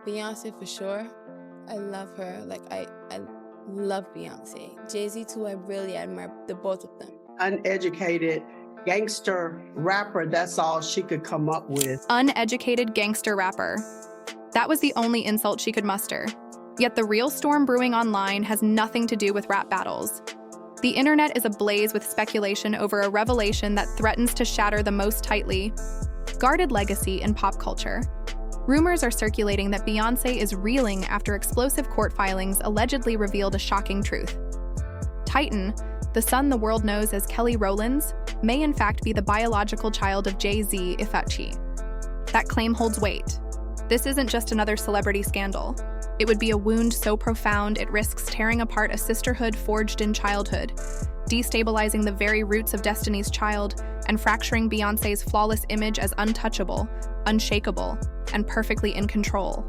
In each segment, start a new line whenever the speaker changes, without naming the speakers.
Beyonce for sure. I love her. I love Beyonce. Jay Z too, I really admire the both of them.
Uneducated gangster rapper, that's all she could come up with.
Uneducated gangster rapper. That was the only insult she could muster. Yet the real storm brewing online has nothing to do with rap battles. The internet is ablaze with speculation over a revelation that threatens to shatter the most tightly guarded legacy in pop culture. Rumors are circulating that Beyoncé is reeling after explosive court filings allegedly revealed a shocking truth. Titan, the son the world knows as Kelly Rowland's, may in fact be the biological child of Jay Z Ifachi. That claim holds weight. This isn't just another celebrity scandal. It would be a wound so profound it risks tearing apart a sisterhood forged in childhood, destabilizing the very roots of Destiny's Child, and fracturing Beyoncé's flawless image as untouchable, unshakable, and perfectly in control.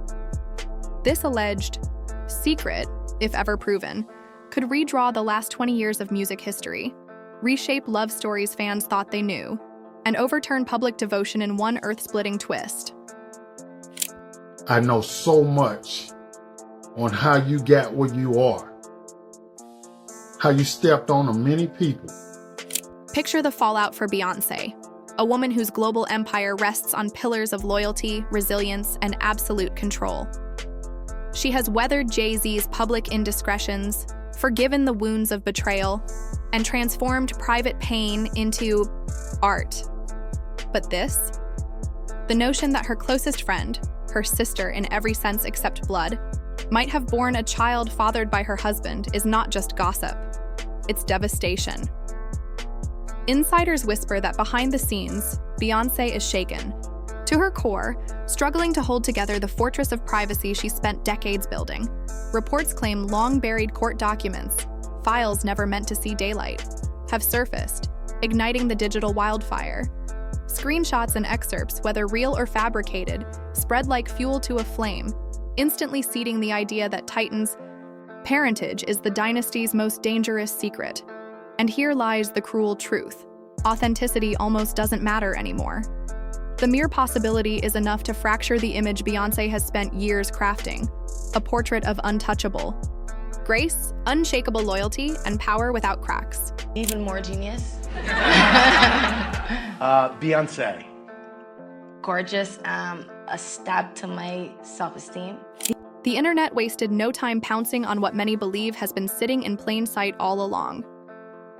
This alleged secret, if ever proven, could redraw the last 20 years of music history, reshape love stories fans thought they knew, and overturn public devotion in one earth-splitting twist.
I know so much on how you got where you are, how you stepped on many people.
Picture the fallout for Beyoncé, a woman whose global empire rests on pillars of loyalty, resilience, and absolute control. She has weathered Jay Z's public indiscretions, forgiven the wounds of betrayal, and transformed private pain into art. But this? The notion that her closest friend, her sister in every sense except blood, might have borne a child fathered by her husband is not just gossip. It's devastation. Insiders whisper that behind the scenes, Beyoncé is shaken. To her core, struggling to hold together the fortress of privacy she spent decades building. Reports claim long-buried court documents, files never meant to see daylight, have surfaced, igniting the digital wildfire. Screenshots and excerpts, whether real or fabricated, spread like fuel to a flame, instantly seeding the idea that Titan's parentage is the dynasty's most dangerous secret. And here lies the cruel truth. Authenticity almost doesn't matter anymore. The mere possibility is enough to fracture the image Beyoncé has spent years crafting, a portrait of untouchable grace, unshakable loyalty, and power without cracks.
Even more genius.
Beyoncé.
Gorgeous, a stab to my self-esteem.
The internet wasted no time pouncing on what many believe has been sitting in plain sight all along.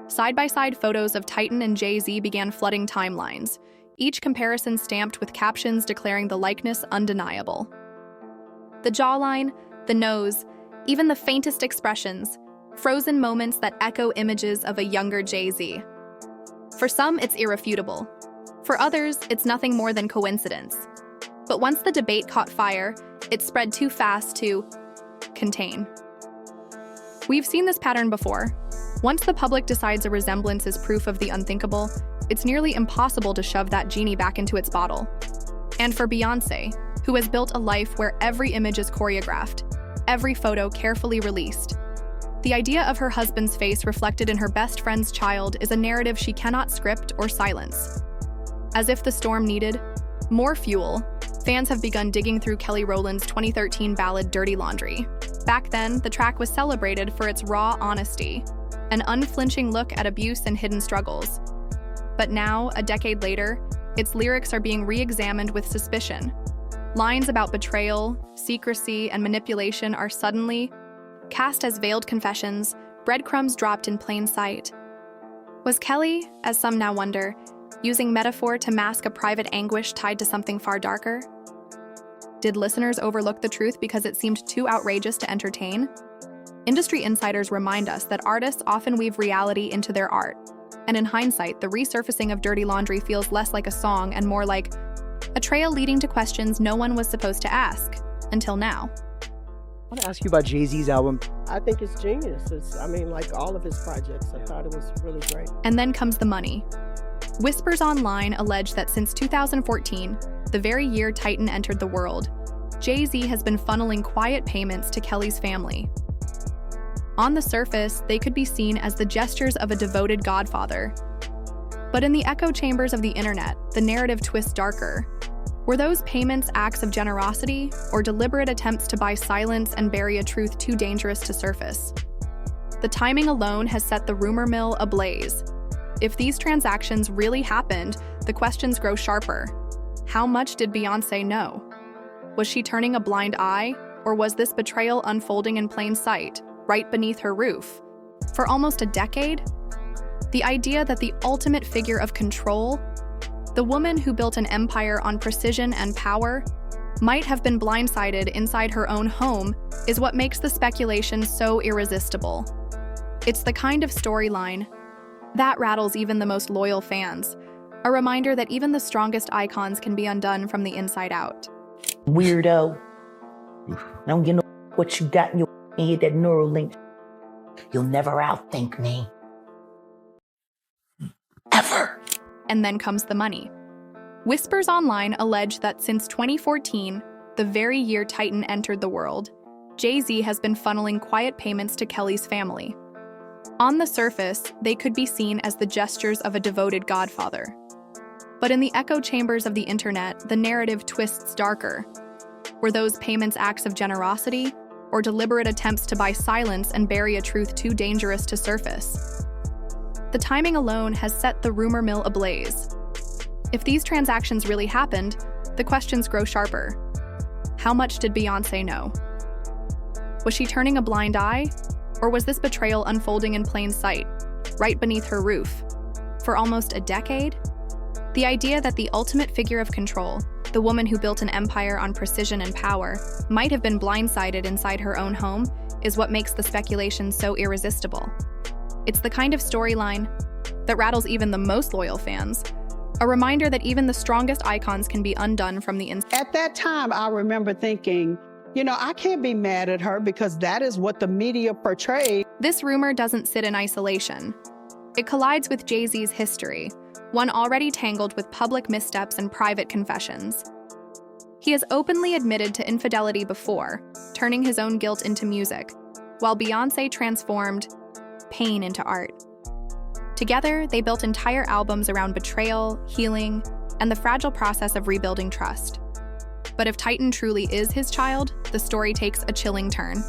Side-by-side photos of Titan and Jay Z began flooding timelines, each comparison stamped with captions declaring the likeness undeniable. The jawline, the nose, even the faintest expressions, frozen moments that echo images of a younger Jay Z. For some, it's irrefutable. For others, it's nothing more than coincidence. But once the debate caught fire, it spread too fast to contain. We've seen this pattern before. Once the public decides a resemblance is proof of the unthinkable, it's nearly impossible to shove that genie back into its bottle. And for Beyoncé, who has built a life where every image is choreographed, every photo carefully released, the idea of her husband's face reflected in her best friend's child is a narrative she cannot script or silence. As if the storm needed more fuel, fans have begun digging through Kelly Rowland's 2013 ballad Dirty Laundry. Back then, the track was celebrated for its raw honesty, an unflinching look at abuse and hidden struggles. But now, a decade later, its lyrics are being re-examined with suspicion. Lines about betrayal, secrecy, and manipulation are suddenly cast as veiled confessions, breadcrumbs dropped in plain sight. Was Kelly, as some now wonder, using metaphor to mask a private anguish tied to something far darker? Did listeners overlook the truth because it seemed too outrageous to entertain? Industry insiders remind us that artists often weave reality into their art, and in hindsight, the resurfacing of Dirty Laundry feels less like a song and more like a trail leading to questions no one was supposed to ask, until now.
I want to ask you about Jay Z's album. I think it's genius. Like all of his projects, I thought it was really great.
And then comes the money. Whispers online allege that since 2014, the very year Titan entered the world, Jay Z has been funneling quiet payments to Kelly's family. On the surface, they could be seen as the gestures of a devoted godfather. But in the echo chambers of the internet, the narrative twists darker. Were those payments acts of generosity or deliberate attempts to buy silence and bury a truth too dangerous to surface? The timing alone has set the rumor mill ablaze. If these transactions really happened, the questions grow sharper. How much did Beyoncé know? Was she turning a blind eye, or was this betrayal unfolding in plain sight, right beneath her roof? For almost a decade? The idea that the ultimate figure of control, the woman who built an empire on precision and power, might have been blindsided inside her own home is what makes the speculation so irresistible. It's the kind of storyline that rattles even the most loyal fans, a reminder that even the strongest icons can be undone from the inside out.
Weirdo. Don't you know what you got in your head, that neural link? You'll never outthink me. Ever.
And then comes the money. Whispers online allege that since 2014, the very year Titan entered the world, Jay Z has been funneling quiet payments to Kelly's family. On the surface, they could be seen as the gestures of a devoted godfather. But in the echo chambers of the internet, the narrative twists darker. Were those payments acts of generosity, or deliberate attempts to buy silence and bury a truth too dangerous to surface? The timing alone has set the rumor mill ablaze. If these transactions really happened, the questions grow sharper. How much did Beyoncé know? Was she turning a blind eye, or was this betrayal unfolding in plain sight, right beneath her roof? For almost a decade? The idea that the ultimate figure of control, the woman who built an empire on precision and power, might have been blindsided inside her own home is what makes the speculation so irresistible. It's the kind of storyline that rattles even the most loyal fans, a reminder that even the strongest icons can be undone from the inside.
At that time, I remember thinking, I can't be mad at her because that is what the media portrayed.
This rumor doesn't sit in isolation. It collides with Jay Z's history, one already tangled with public missteps and private confessions. He has openly admitted to infidelity before, turning his own guilt into music, while Beyoncé transformed pain into art. Together, they built entire albums around betrayal, healing, and the fragile process of rebuilding trust. But if Titan truly is his child, the story takes a chilling turn.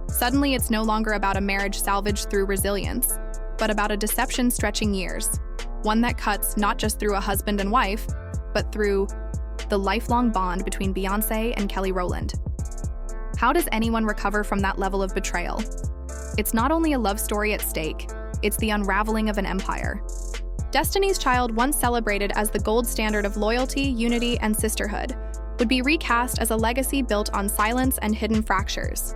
Suddenly, it's no longer about a marriage salvaged through resilience, but about a deception stretching years, one that cuts not just through a husband and wife, but through the lifelong bond between Beyoncé and Kelly Rowland. How does anyone recover from that level of betrayal? It's not only a love story at stake, it's the unraveling of an empire. Destiny's Child, once celebrated as the gold standard of loyalty, unity, and sisterhood, would be recast as a legacy built on silence and hidden fractures.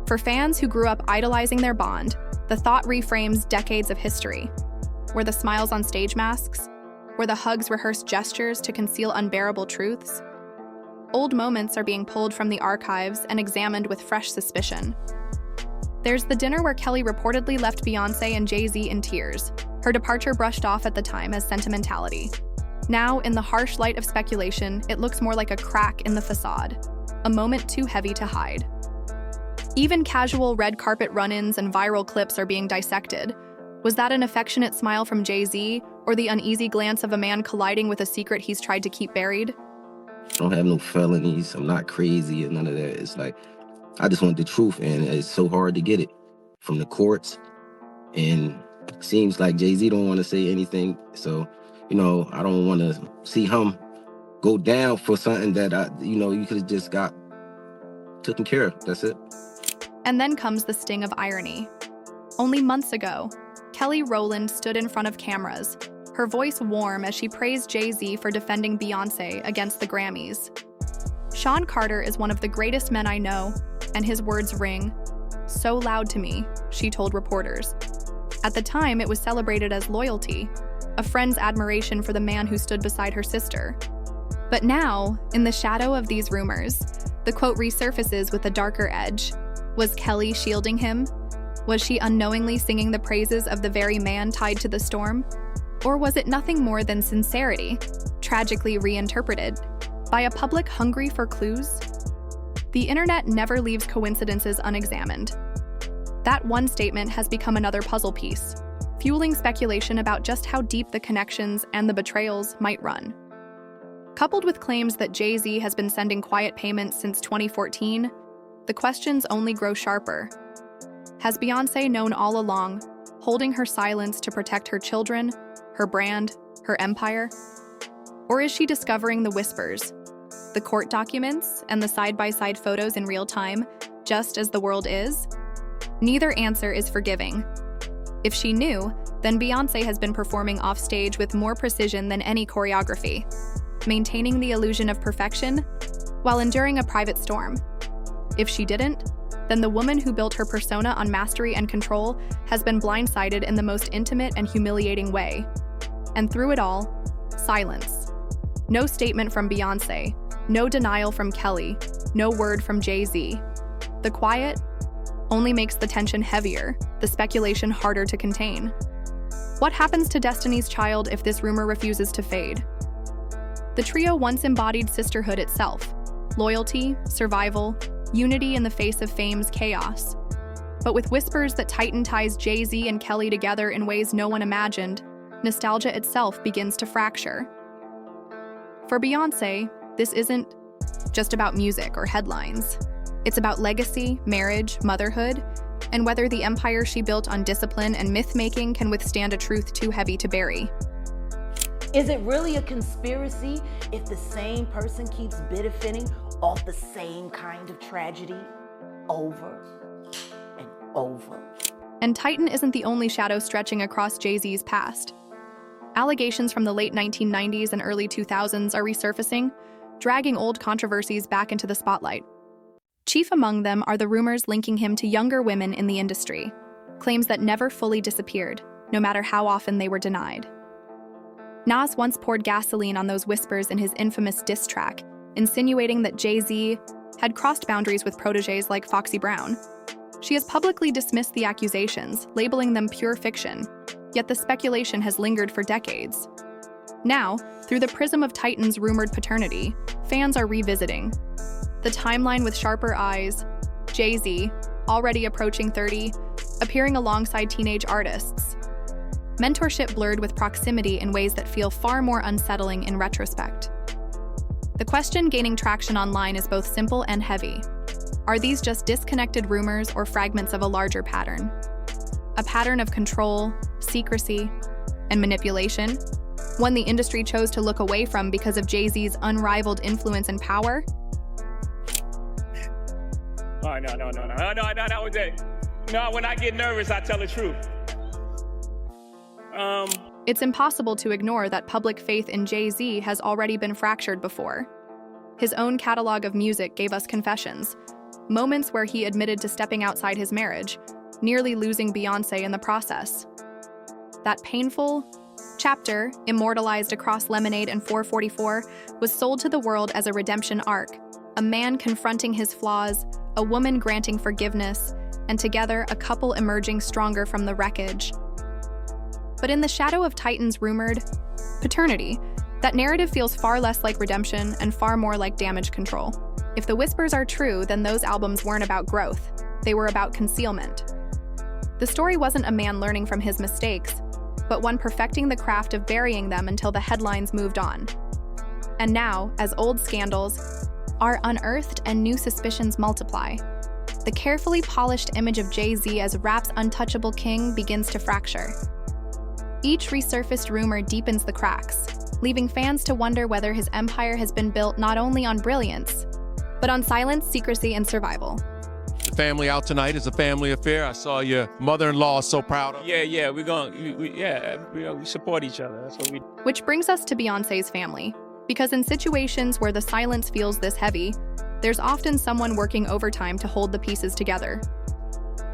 For fans who grew up idolizing their bond, the thought reframes decades of history. Were the smiles on stage masks? Were the hugs rehearsed gestures to conceal unbearable truths? Old moments are being pulled from the archives and examined with fresh suspicion. There's the dinner where Kelly reportedly left Beyoncé and Jay Z in tears, her departure brushed off at the time as sentimentality. Now, in the harsh light of speculation, it looks more like a crack in the facade, a moment too heavy to hide. Even casual red carpet run-ins and viral clips are being dissected. Was that an affectionate smile from Jay Z, or the uneasy glance of a man colliding with a secret he's tried to keep buried?
I don't have no felonies, I'm not crazy or none of that. It's like, I just want the truth, and it's so hard to get it from the courts. And it seems like Jay Z don't want to say anything, so I don't want to see him go down for something that you could have just got taken care of. That's it.
And then comes the sting of irony. Only months ago, Kelly Rowland stood in front of cameras, her voice warm as she praised Jay Z for defending Beyoncé against the Grammys. Sean Carter is one of the greatest men I know, and his words ring so loud to me, she told reporters. At the time, it was celebrated as loyalty, a friend's admiration for the man who stood beside her sister. But now, in the shadow of these rumors, the quote resurfaces with a darker edge. Was Kelly shielding him? Was she unknowingly singing the praises of the very man tied to the storm? Or was it nothing more than sincerity, tragically reinterpreted, by a public hungry for clues? The internet never leaves coincidences unexamined. That one statement has become another puzzle piece, fueling speculation about just how deep the connections and the betrayals might run. Coupled with claims that Jay Z has been sending quiet payments since 2014, the questions only grow sharper. Has Beyoncé known all along, holding her silence to protect her children, her brand, her empire? Or is she discovering the whispers, the court documents, and the side-by-side photos in real time, just as the world is? Neither answer is forgiving. If she knew, then Beyoncé has been performing offstage with more precision than any choreography, maintaining the illusion of perfection while enduring a private storm. If she didn't, then the woman who built her persona on mastery and control has been blindsided in the most intimate and humiliating way. And through it all, silence. No statement from Beyoncé, no denial from Kelly, no word from Jay Z. The quiet only makes the tension heavier, the speculation harder to contain. What happens to Destiny's Child if this rumor refuses to fade? The trio once embodied sisterhood itself: loyalty, survival, unity in the face of fame's chaos. But with whispers that Titan ties Jay Z and Kelly together in ways no one imagined, nostalgia itself begins to fracture. For Beyoncé, this isn't just about music or headlines. It's about legacy, marriage, motherhood, and whether the empire she built on discipline and myth-making can withstand a truth too heavy to bury.
Is it really a conspiracy if the same person keeps benefiting off the same kind of tragedy over and over?
And Titan isn't the only shadow stretching across Jay Z's past. Allegations from the late 1990s and early 2000s are resurfacing, dragging old controversies back into the spotlight. Chief among them are the rumors linking him to younger women in the industry, claims that never fully disappeared, no matter how often they were denied. Nas once poured gasoline on those whispers in his infamous diss track, insinuating that Jay Z had crossed boundaries with protégés like Foxy Brown. She has publicly dismissed the accusations, labeling them pure fiction, yet the speculation has lingered for decades. Now, through the prism of Titan's rumored paternity, fans are revisiting the timeline with sharper eyes: Jay Z, already approaching 30, appearing alongside teenage artists. Mentorship blurred with proximity in ways that feel far more unsettling in retrospect. The question gaining traction online is both simple and heavy. Are these just disconnected rumors or fragments of a larger pattern? A pattern of control, secrecy, and manipulation? One the industry chose to look away from because of Jay Z's unrivaled influence and power?
Oh, no, when I get nervous, I tell the truth.
It's impossible to ignore that public faith in Jay Z has already been fractured before. His own catalog of music gave us confessions, moments where he admitted to stepping outside his marriage, nearly losing Beyoncé in the process. That painful chapter, immortalized across Lemonade and 444, was sold to the world as a redemption arc, a man confronting his flaws, a woman granting forgiveness, and together a couple emerging stronger from the wreckage. But in the shadow of Titan's rumored paternity, that narrative feels far less like redemption and far more like damage control. If the whispers are true, then those albums weren't about growth, they were about concealment. The story wasn't a man learning from his mistakes, but one perfecting the craft of burying them until the headlines moved on. And now, as old scandals are unearthed and new suspicions multiply, the carefully polished image of Jay Z as rap's untouchable king begins to fracture. Each resurfaced rumor deepens the cracks, leaving fans to wonder whether his empire has been built not only on brilliance, but on silence, secrecy, and survival.
The family out tonight is a family affair. I saw your mother-in-law so proud of.
Yeah, we support each other. That's what we do.
Which brings us to Beyoncé's family, because in situations where the silence feels this heavy, there's often someone working overtime to hold the pieces together.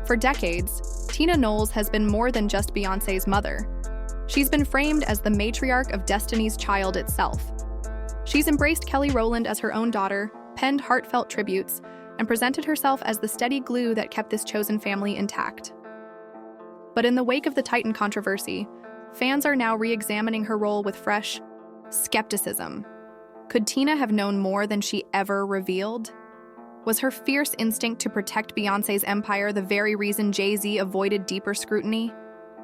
For decades, Tina Knowles has been more than just Beyoncé's mother. She's been framed as the matriarch of Destiny's Child itself. She's embraced Kelly Rowland as her own daughter, penned heartfelt tributes, and presented herself as the steady glue that kept this chosen family intact. But in the wake of the Titan controversy, fans are now re-examining her role with fresh skepticism. Could Tina have known more than she ever revealed? Was her fierce instinct to protect Beyoncé's empire the very reason Jay Z avoided deeper scrutiny?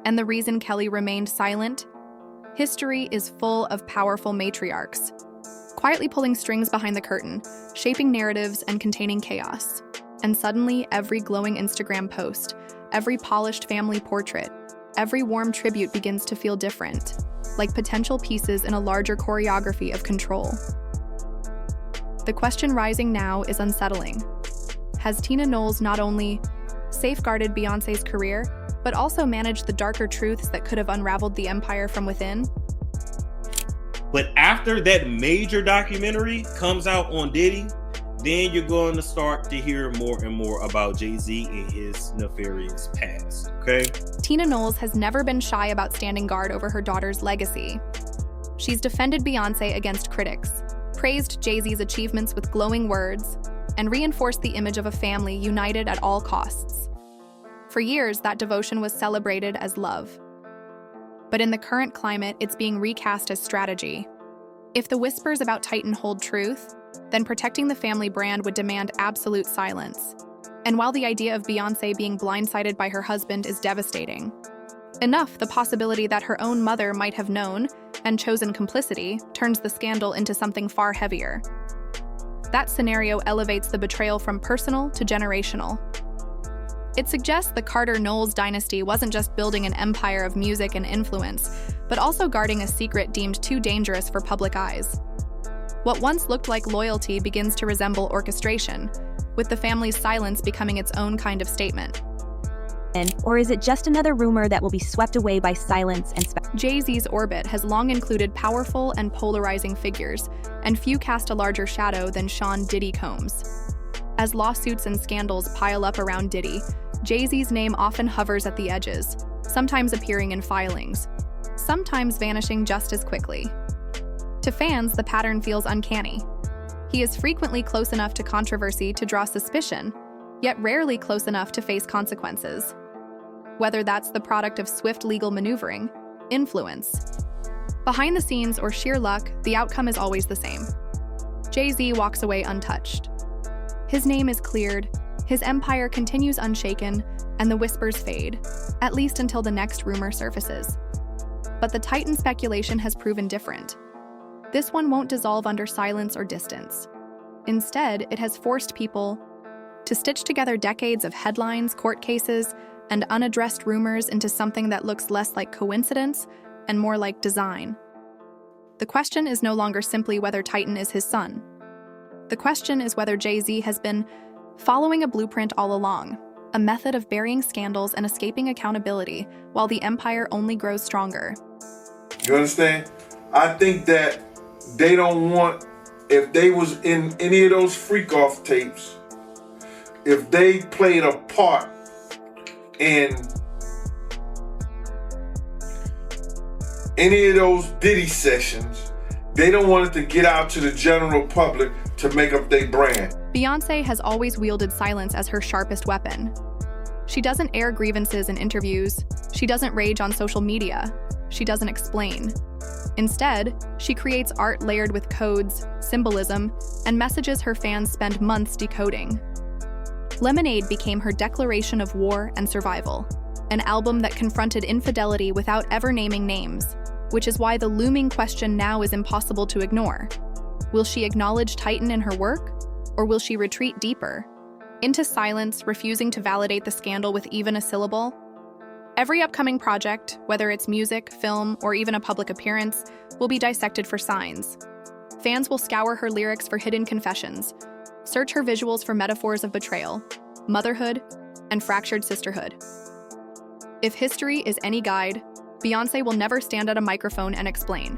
And the reason Kelly remained silent? History is full of powerful matriarchs, quietly pulling strings behind the curtain, shaping narratives and containing chaos. And suddenly, every glowing Instagram post, every polished family portrait, every warm tribute begins to feel different, like potential pieces in a larger choreography of control. The question rising now is unsettling. Has Tina Knowles not only safeguarded Beyoncé's career, but also managed the darker truths that could have unraveled the empire from within?
But after that major documentary comes out on Diddy, then you're going to start to hear more and more about Jay Z and his nefarious past, okay?
Tina Knowles has never been shy about standing guard over her daughter's legacy. She's defended Beyoncé against critics, praised Jay Z's achievements with glowing words, and reinforced the image of a family united at all costs. For years, that devotion was celebrated as love. But in the current climate, it's being recast as strategy. If the whispers about Titan hold truth, then protecting the family brand would demand absolute silence. And while the idea of Beyoncé being blindsided by her husband is devastating, enough the possibility that her own mother might have known and chosen complicity turns the scandal into something far heavier. That scenario elevates the betrayal from personal to generational. It suggests the Carter-Knowles dynasty wasn't just building an empire of music and influence, but also guarding a secret deemed too dangerous for public eyes. What once looked like loyalty begins to resemble orchestration, with the family's silence becoming its own kind of statement.
Or is it just another rumor that will be swept away by silence and
Jay Z's orbit has long included powerful and polarizing figures, and few cast a larger shadow than Sean Diddy Combs. As lawsuits and scandals pile up around Diddy, Jay Z's name often hovers at the edges, sometimes appearing in filings, sometimes vanishing just as quickly. To fans, the pattern feels uncanny. He is frequently close enough to controversy to draw suspicion, yet rarely close enough to face consequences. Whether that's the product of swift legal maneuvering, influence, behind the scenes, or sheer luck, the outcome is always the same. Jay Z walks away untouched. His name is cleared, his empire continues unshaken, and the whispers fade, at least until the next rumor surfaces. But the Titan speculation has proven different. This one won't dissolve under silence or distance. Instead, it has forced people to stitch together decades of headlines, court cases, and unaddressed rumors into something that looks less like coincidence and more like design. The question is no longer simply whether Titan is his son. The question is whether Jay Z has been following a blueprint all along, a method of burying scandals and escaping accountability while the empire only grows stronger.
You understand? I think that they don't want, if they was in any of those freak-off tapes, if they played a part in any of those Diddy sessions, they don't want it to get out to the general public to make up their brand.
Beyoncé has always wielded silence as her sharpest weapon. She doesn't air grievances in interviews. She doesn't rage on social media. She doesn't explain. Instead, she creates art layered with codes, symbolism, and messages her fans spend months decoding. Lemonade became her declaration of war and survival, an album that confronted infidelity without ever naming names, which is why the looming question now is impossible to ignore. Will she acknowledge Titan in her work, or will she retreat deeper, into silence, refusing to validate the scandal with even a syllable? Every upcoming project, whether it's music, film, or even a public appearance, will be dissected for signs. Fans will scour her lyrics for hidden confessions, search her visuals for metaphors of betrayal, motherhood, and fractured sisterhood. If history is any guide, Beyoncé will never stand at a microphone and explain.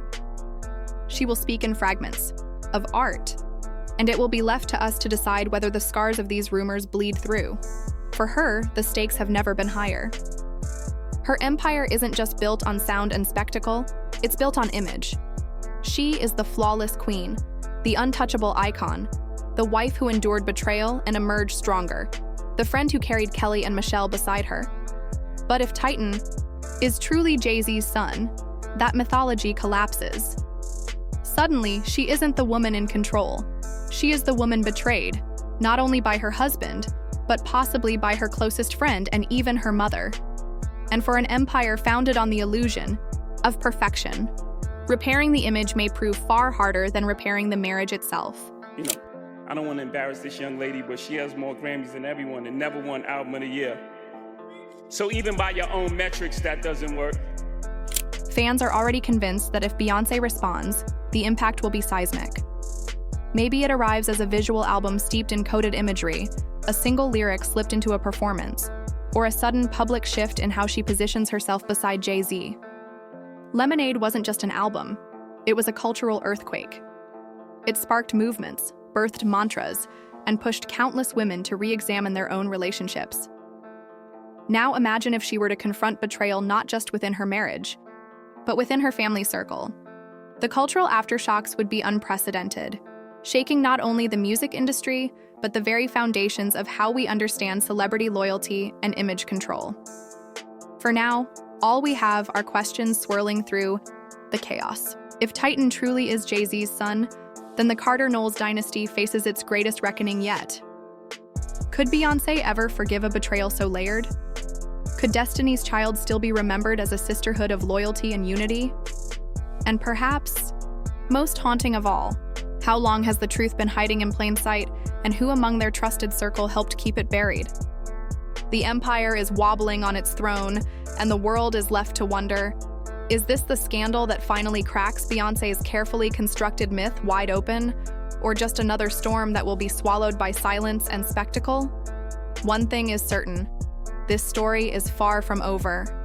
She will speak in fragments of art, and it will be left to us to decide whether the scars of these rumors bleed through. For her, the stakes have never been higher. Her empire isn't just built on sound and spectacle, it's built on image. She is the flawless queen, the untouchable icon, the wife who endured betrayal and emerged stronger, the friend who carried Kelly and Michelle beside her. But if Titan is truly Jay Z's son, that mythology collapses. Suddenly, she isn't the woman in control. She is the woman betrayed, not only by her husband, but possibly by her closest friend and even her mother. And for an empire founded on the illusion of perfection, Repairing the image may prove far harder than repairing the marriage itself.
You know, I don't want to embarrass this young lady, but she has more Grammys than everyone and never won Album of the Year. So even by your own metrics, that doesn't work.
Fans are already convinced that if Beyoncé responds, the impact will be seismic. Maybe it arrives as a visual album steeped in coded imagery, a single lyric slipped into a performance, or a sudden public shift in how she positions herself beside Jay Z. Lemonade wasn't just an album, it was a cultural earthquake. It sparked movements, birthed mantras, and pushed countless women to re-examine their own relationships. Now imagine if she were to confront betrayal not just within her marriage, but within her family circle. The cultural aftershocks would be unprecedented, shaking not only the music industry, but the very foundations of how we understand celebrity loyalty and image control. For now, all we have are questions swirling through the chaos. If Titan truly is Jay Z's son, then the Carter-Knowles dynasty faces its greatest reckoning yet. Could Beyoncé ever forgive a betrayal so layered? Could Destiny's Child still be remembered as a sisterhood of loyalty and unity? And perhaps, most haunting of all, how long has the truth been hiding in plain sight, and who among their trusted circle helped keep it buried? The empire is wobbling on its throne, and the world is left to wonder, is this the scandal that finally cracks Beyoncé's carefully constructed myth wide open, or just another storm that will be swallowed by silence and spectacle? One thing is certain, this story is far from over.